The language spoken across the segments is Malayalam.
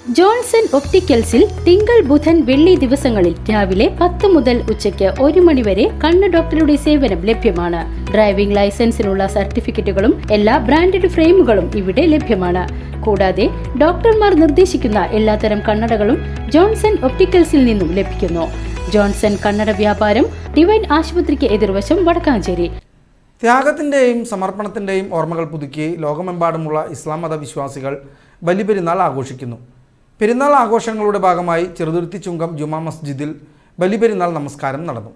ജോൺസൺ ഒപ്റ്റിക്കൽസിൽ തിങ്കൾ ബുധൻ വെള്ളി ദിവസങ്ങളിൽ രാവിലെ 10 മുതൽ ഉച്ചയ്ക്ക് 1 മണി വരെ കണ്ണ് ഡോക്ടറുടെ സേവനം ലഭ്യമാണ്. ഡ്രൈവിംഗ് ലൈസൻസിനുള്ള സർട്ടിഫിക്കറ്റുകളും എല്ലാ ബ്രാൻഡഡ് ഫ്രെയിമുകളും ഇവിടെ ലഭ്യമാണ്. കൂടാതെ ഡോക്ടർമാർ നിർദ്ദേശിക്കുന്ന എല്ലാത്തരം കണ്ണടകളും ജോൺസൺ ഒപ്റ്റിക്കൽസിൽ നിന്നും ലഭിക്കുന്നു. ജോൺസൺ കണ്ണട വ്യാപാരം ഡിവൈൻ ആശുപത്രിക്ക് എതിർവശം വടക്കാഞ്ചേരി. ത്യാഗത്തിൻ്റെയും സമർപ്പണത്തിൻ്റെയും ഓർമ്മകൾ പുതുക്കി ലോകമെമ്പാടുമുള്ള ഇസ്ലാം മത വിശ്വാസികൾ ബലിപെരുന്നാൾ ആഘോഷിക്കുന്നു. പെരുന്നാൾ ആഘോഷങ്ങളുടെ ഭാഗമായി ചെറുതുരുത്തി ചുങ്കം ജുമാ മസ്ജിദിൽ ബലിപെരുന്നാൾ നമസ്കാരം നടന്നു.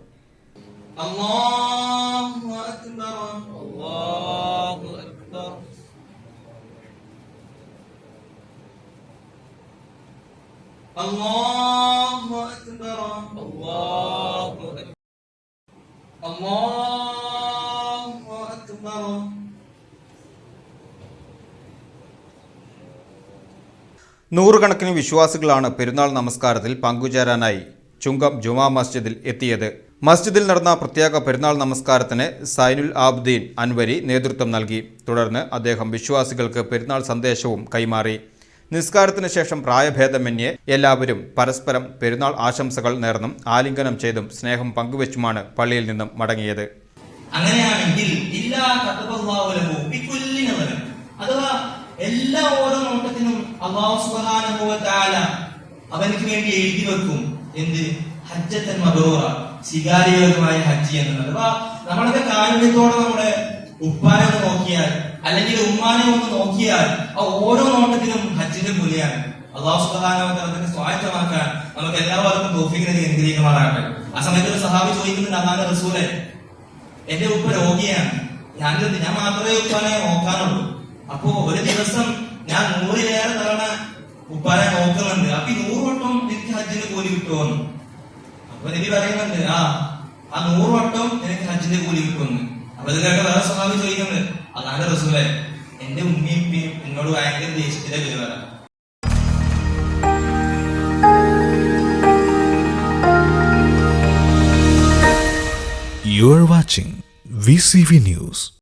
നൂറുകണക്കിന് വിശ്വാസികളാണ് പെരുന്നാൾ നമസ്കാരത്തിൽ പങ്കുചേരാനായി ചുങ്കം ജുമാ മസ്ജിദിൽ എത്തിയത്. മസ്ജിദിൽ നടന്ന പ്രത്യേക പെരുന്നാൾ നമസ്കാരത്തിന് സൈനുൽ ആബ്ദീൻ അൻവരി നേതൃത്വം നൽകി. തുടർന്ന് അദ്ദേഹം വിശ്വാസികൾക്ക് പെരുന്നാൾ സന്ദേശവും കൈമാറി. നിസ്കാരത്തിന് ശേഷം പ്രായഭേദമന്യേ എല്ലാവരും പരസ്പരം പെരുന്നാൾ ആശംസകൾ നേർന്നും ആലിംഗനം ചെയ്തും സ്നേഹം പങ്കുവെച്ചുമാണ് പള്ളിയിൽ നിന്നും മടങ്ങിയത്. അങ്ങനെയാണെങ്കിൽ അഥവാ എല്ലാ ഓരോ നോട്ടത്തിനും അല്ലാഹു സുബ്ഹാനഹു വ തആല അവനക്ക് വേണ്ടി എഴുതി വെക്കും. എന്ത്? ഹജ്ജത്തൻ മബ്റൂറ, സ്വീകാര്യമായ ഹജ്ജ് എന്നത്. അഥവാ നമ്മളൊക്കെ കാരുണ്യത്തോടെ നമ്മുടെ ഉപ്പാനെ ഒന്ന് നോക്കിയാൽ അല്ലെങ്കിൽ ഉമ്മാനെ ഒന്ന് നോക്കിയാൽ ആ ഓരോ നോട്ടത്തിനും ഹജ്ജിന്റെ കൂലിയാണ്. അല്ലാഹു സുബ്ഹാനഹു വ തആല അതിനെ സ്വായത്തമാക്കാൻ നമുക്ക് എല്ലാവർക്കും തൗഫീഖ് നൽകി അനുഗ്രഹിക്കുമാറാകട്ടെ. ആ സമയത്ത് ഒരു സഹാബി ചോദിക്കുന്നുണ്ട്, അല്ലാഹുവിന്റെ റസൂലേ, എന്റെ ഉപ്പ രോഗിയാണ്, ഞാൻ മാത്രമേ ഉപ്പാനെ നോക്കാനുള്ളൂ. അപ്പോ ഒരു ദിവസം ഞാൻ 100-ലേറെ തവണ ഉപ്പാനെ നോക്കുന്നുണ്ട്. അപ്പൊ 100 വട്ടം എനിക്ക് ഹജ്ജിന്റെ കൂലി കിട്ടുമെന്ന്. അപ്പൊ നബി പറയുന്നുണ്ട്, ആ 100 വട്ടം എനിക്ക് ഹജ്ജിന്റെ കൂലി കിട്ടുമെന്ന്. അപ്പൊ ഇത് കേട്ട വേറെ സ്വഭാവം ചോദിക്കുന്നത്, അല്ലാഹുവിന്റെ റസൂലേ, എന്റെ ഉമ്മയും ഉപ്പയും എന്നോട് ഭയങ്കര ദേഷ്യത്തിന്റെ പെരുമാറാം. You are watching VCV News.